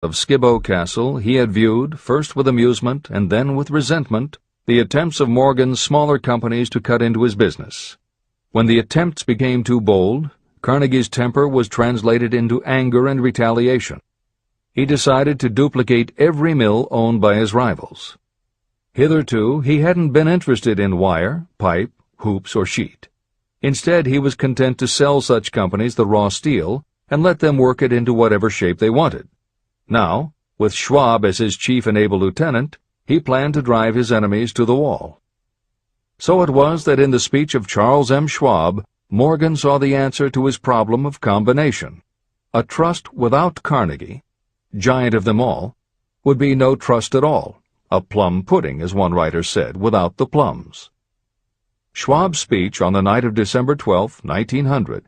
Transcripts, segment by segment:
of Skibo Castle, he had viewed, first with amusement and then with resentment, the attempts of Morgan's smaller companies to cut into his business. When the attempts became too bold, Carnegie's temper was translated into anger and retaliation. He decided to duplicate every mill owned by his rivals. Hitherto, he hadn't been interested in wire, pipe, hoops, or sheet. Instead, he was content to sell such companies the raw steel and let them work it into whatever shape they wanted. Now, with Schwab as his chief and able lieutenant, he planned to drive his enemies to the wall. So it was that in the speech of Charles M. Schwab, Morgan saw the answer to his problem of combination. A trust without Carnegie, giant of them all, would be no trust at all, a plum pudding, as one writer said, without the plums. Schwab's speech on the night of December 12, 1900,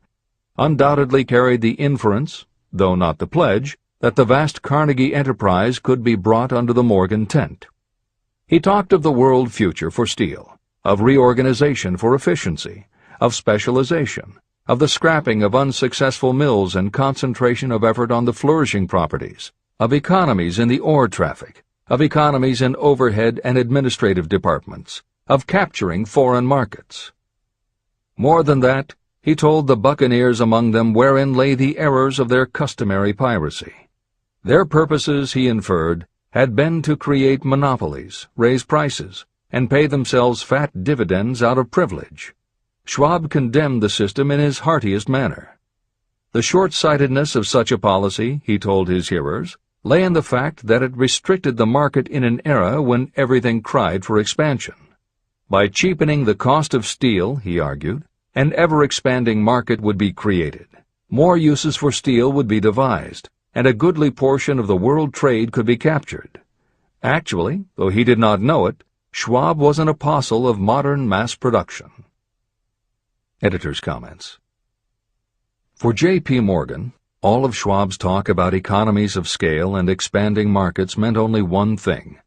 undoubtedly carried the inference, though not the pledge, that the vast Carnegie enterprise could be brought under the Morgan tent. He talked of the world future for steel, of reorganization for efficiency, of specialization, of the scrapping of unsuccessful mills and concentration of effort on the flourishing properties, of economies in the ore traffic, of economies in overhead and administrative departments, of capturing foreign markets. More than that, he told the buccaneers among them wherein lay the errors of their customary piracy. Their purposes, he inferred, had been to create monopolies, raise prices, and pay themselves fat dividends out of privilege. Schwab condemned the system in his heartiest manner. The short-sightedness of such a policy, he told his hearers, lay in the fact that it restricted the market in an era when everything cried for expansion. By cheapening the cost of steel, he argued, an ever-expanding market would be created. More uses for steel would be devised, and a goodly portion of the world trade could be captured. Actually, though he did not know it, Schwab was an apostle of modern mass production. Editor's comments. For J.P. Morgan, all of Schwab's talk about economies of scale and expanding markets meant only one thing.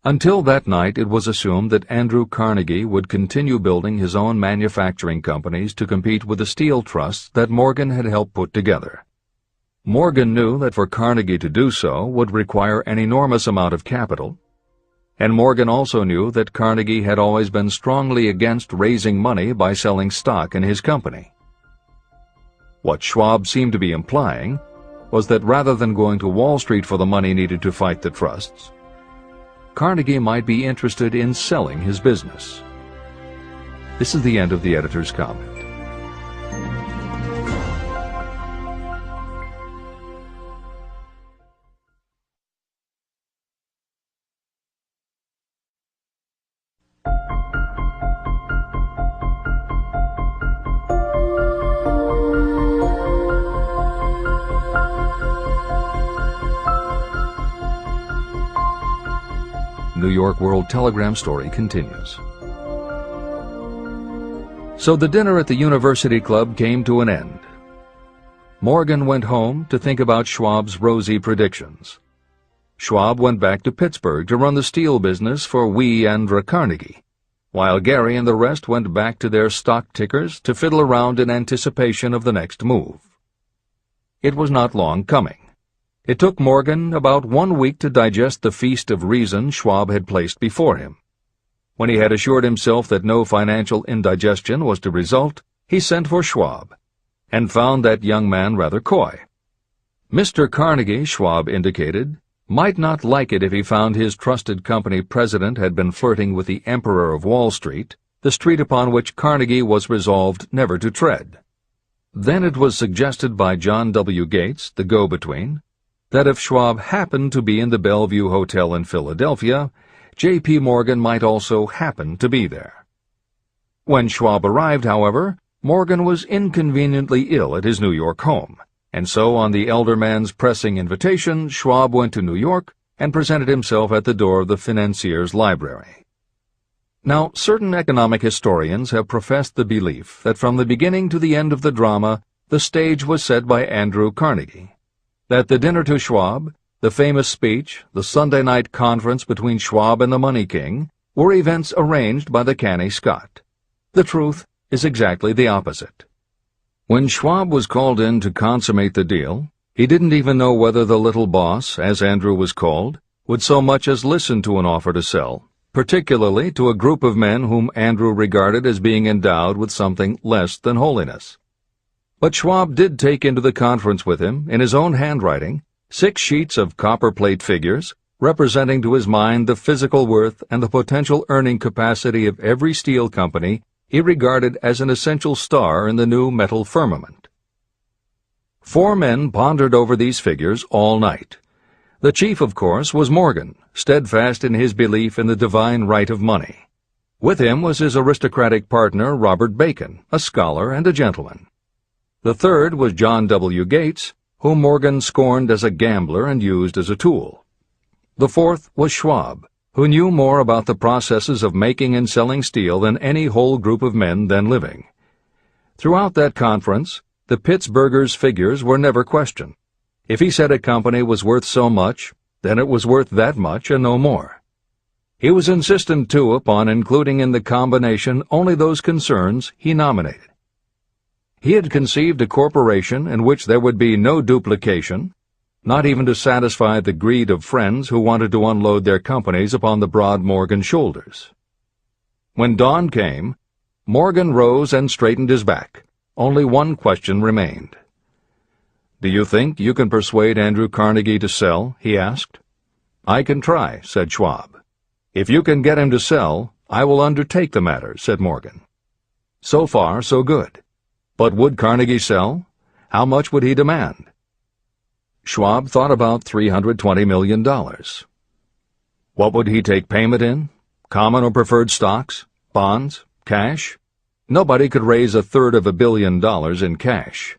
Until that night, it was assumed that Andrew Carnegie would continue building his own manufacturing companies to compete with the steel trusts that Morgan had helped put together. Morgan knew that for Carnegie to do so would require an enormous amount of capital, and Morgan also knew that Carnegie had always been strongly against raising money by selling stock in his company. What Schwab seemed to be implying was that rather than going to Wall Street for the money needed to fight the trusts, Carnegie might be interested in selling his business. This is the end of the editor's comment. New York World Telegram story continues. So the dinner at the University Club came to an end. Morgan went home to think about Schwab's rosy predictions. Schwab went back to Pittsburgh to run the steel business for Andrew Carnegie, while Gary and the rest went back to their stock tickers to fiddle around in anticipation of the next move. It was not long coming. It took Morgan about 1 week to digest the feast of reason Schwab had placed before him. When he had assured himself that no financial indigestion was to result, he sent for Schwab, and found that young man rather coy. Mr. Carnegie, Schwab indicated, might not like it if he found his trusted company president had been flirting with the Emperor of Wall Street, the street upon which Carnegie was resolved never to tread. Then it was suggested by John W. Gates, the go-between, that if Schwab happened to be in the Bellevue Hotel in Philadelphia, J.P. Morgan might also happen to be there. When Schwab arrived, however, Morgan was inconveniently ill at his New York home, and so on the elder man's pressing invitation, Schwab went to New York and presented himself at the door of the financier's library. Now, certain economic historians have professed the belief that from the beginning to the end of the drama, the stage was set by Andrew Carnegie, that the dinner to Schwab, the famous speech, the Sunday night conference between Schwab and the Money King, were events arranged by the canny Scot. The truth is exactly the opposite. When Schwab was called in to consummate the deal, He didn't even know whether the little boss, as Andrew was called, would so much as listen to an offer to sell, particularly to a group of men whom Andrew regarded as being endowed with something less than holiness. But Schwab did take into the conference with him, in his own handwriting, 6 sheets of copperplate figures, representing to his mind the physical worth and the potential earning capacity of every steel company he regarded as an essential star in the new metal firmament. 4 men pondered over these figures all night. The chief, of course, was Morgan, steadfast in his belief in the divine right of money. With him was his aristocratic partner, Robert Bacon, a scholar and a gentleman. The third was John W. Gates, whom Morgan scorned as a gambler and used as a tool. The fourth was Schwab, who knew more about the processes of making and selling steel than any whole group of men then living. Throughout that conference, the Pittsburgher's figures were never questioned. If he said a company was worth so much, then it was worth that much and no more. He was insistent, too, upon including in the combination only those concerns he nominated. He had conceived a corporation in which there would be no duplication, not even to satisfy the greed of friends who wanted to unload their companies upon the broad Morgan shoulders. When dawn came, Morgan rose and straightened his back. Only one question remained. "Do you think you can persuade Andrew Carnegie to sell?" he asked. "I can try," said Schwab. "If you can get him to sell, I will undertake the matter," said Morgan. So far, so good. But would Carnegie sell? How much would he demand? Schwab thought about $320 million. What would he take payment in? Common or preferred stocks? Bonds? Cash? Nobody could raise $1/3 billion in cash.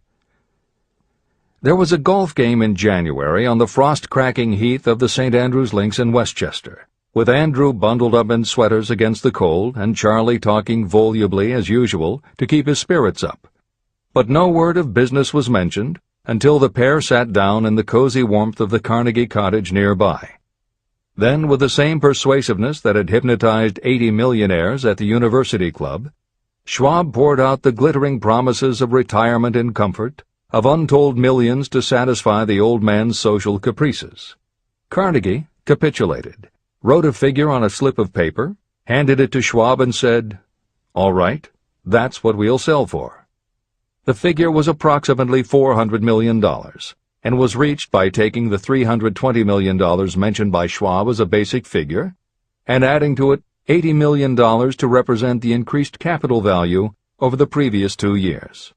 There was a golf game in January on the frost-cracking heath of the St. Andrew's Links in Westchester, with Andrew bundled up in sweaters against the cold and Charlie talking volubly as usual to keep his spirits up. But no word of business was mentioned until the pair sat down in the cozy warmth of the Carnegie cottage nearby. Then, with the same persuasiveness that had hypnotized 80 millionaires at the University Club, Schwab poured out the glittering promises of retirement in comfort, of untold millions to satisfy the old man's social caprices. Carnegie capitulated, wrote a figure on a slip of paper, handed it to Schwab and said, "All right, that's what we'll sell for." The figure was approximately $400 million, and was reached by taking the $320 million mentioned by Schwab as a basic figure, and adding to it $80 million to represent the increased capital value over the previous 2 years.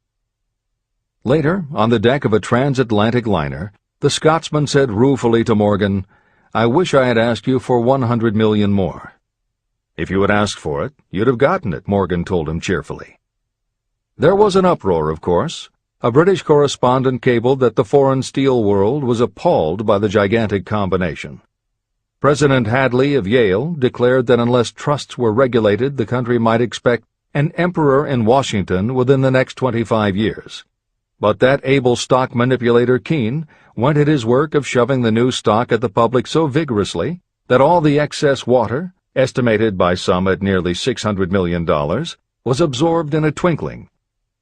Later, on the deck of a transatlantic liner, the Scotsman said ruefully to Morgan, "I wish I had asked you for $100 million more." "If you had asked for it, you'd have gotten it," Morgan told him cheerfully. There was an uproar, of course. A British correspondent cabled that the foreign steel world was appalled by the gigantic combination. President Hadley of Yale declared that unless trusts were regulated, the country might expect an emperor in Washington within the next 25 years. But that able stock manipulator Keene went at his work of shoving the new stock at the public so vigorously that all the excess water, estimated by some at nearly $600 million, was absorbed in a twinkling.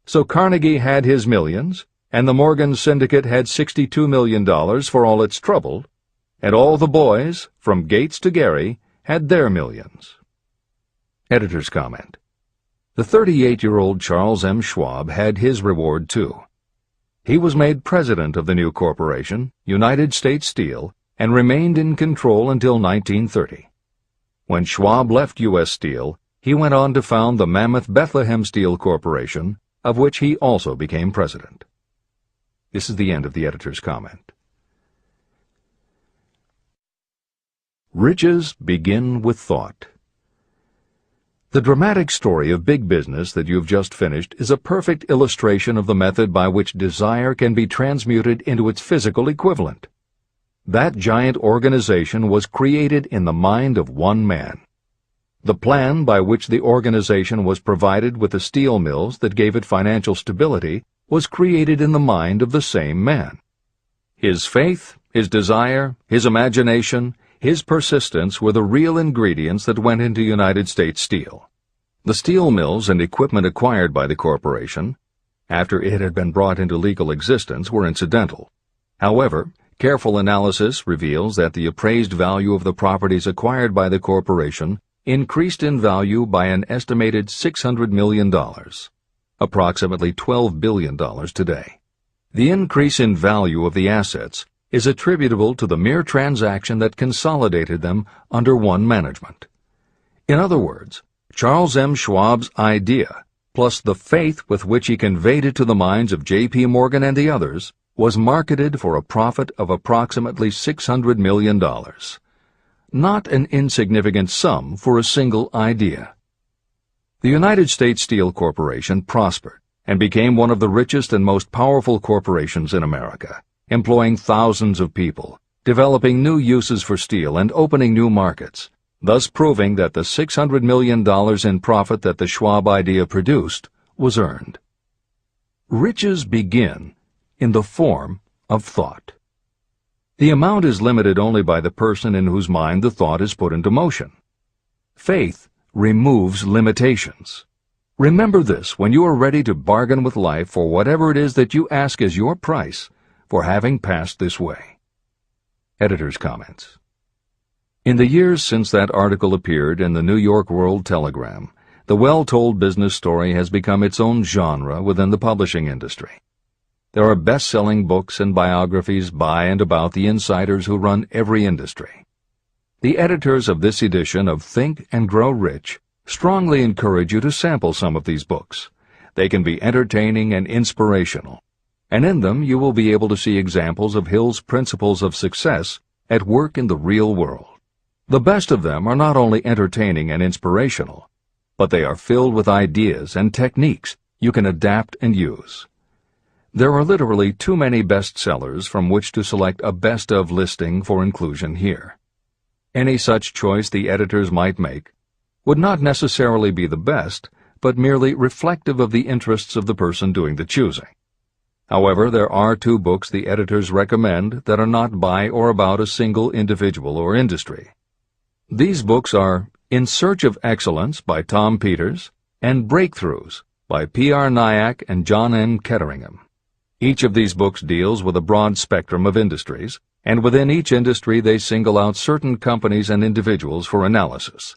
So Carnegie had his millions, and the Morgan Syndicate had $62 million for all its trouble, and all the boys, from Gates to Gary, had their millions. Editor's comment. The 38-year-old Charles M. Schwab had his reward, too. He was made president of the new corporation, United States Steel, and remained in control until 1930. When Schwab left U.S. Steel, he went on to found the mammoth Bethlehem Steel Corporation, of which he also became president. This is the end of the editor's comment. Riches begin with thought. The dramatic story of big business that you've just finished is a perfect illustration of the method by which desire can be transmuted into its physical equivalent. That giant organization was created in the mind of one man. The plan by which the organization was provided with the steel mills that gave it financial stability was created in the mind of the same man. His faith, his desire, his imagination, his persistence were the real ingredients that went into United States Steel. The steel mills and equipment acquired by the corporation, after it had been brought into legal existence, were incidental. However, careful analysis reveals that the appraised value of the properties acquired by the corporation increased in value by an estimated $600 million, approximately $12 billion today. The increase in value of the assets is attributable to the mere transaction that consolidated them under one management. In other words, Charles M. Schwab's idea, plus the faith with which he conveyed it to the minds of J.P. Morgan and the others, was marketed for a profit of approximately $600 million. Not an insignificant sum for a single idea. The United States Steel Corporation prospered and became one of the richest and most powerful corporations in America, employing thousands of people, developing new uses for steel and opening new markets, thus proving that the $600 million in profit that the Schwab idea produced was earned. Riches begin in the form of thought. The amount is limited only by the person in whose mind the thought is put into motion. Faith removes limitations. Remember this when you are ready to bargain with life for whatever it is that you ask as your price for having passed this way. Editor's comments. In the years since that article appeared in the New York World Telegram, the well-told business story has become its own genre within the publishing industry. There are best-selling books and biographies by and about the insiders who run every industry. The editors of this edition of Think and Grow Rich strongly encourage you to sample some of these books. They can be entertaining and inspirational, and in them you will be able to see examples of Hill's principles of success at work in the real world. The best of them are not only entertaining and inspirational, but they are filled with ideas and techniques you can adapt and use. There are literally too many bestsellers from which to select a best-of listing for inclusion here. Any such choice the editors might make would not necessarily be the best, but merely reflective of the interests of the person doing the choosing. However, there are two books the editors recommend that are not by or about a single individual or industry. These books are In Search of Excellence by Tom Peters and Breakthroughs by P.R. Nyack and John N. Ketteringham. Each of these books deals with a broad spectrum of industries, and within each industry they single out certain companies and individuals for analysis.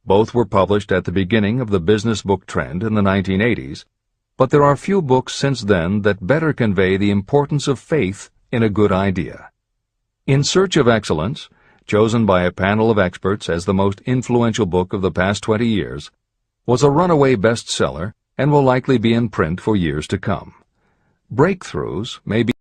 Both were published at the beginning of the business book trend in the 1980s, but there are few books since then that better convey the importance of faith in a good idea. In Search of Excellence, chosen by a panel of experts as the most influential book of the past 20 years, was a runaway bestseller and will likely be in print for years to come. Breakthroughs may be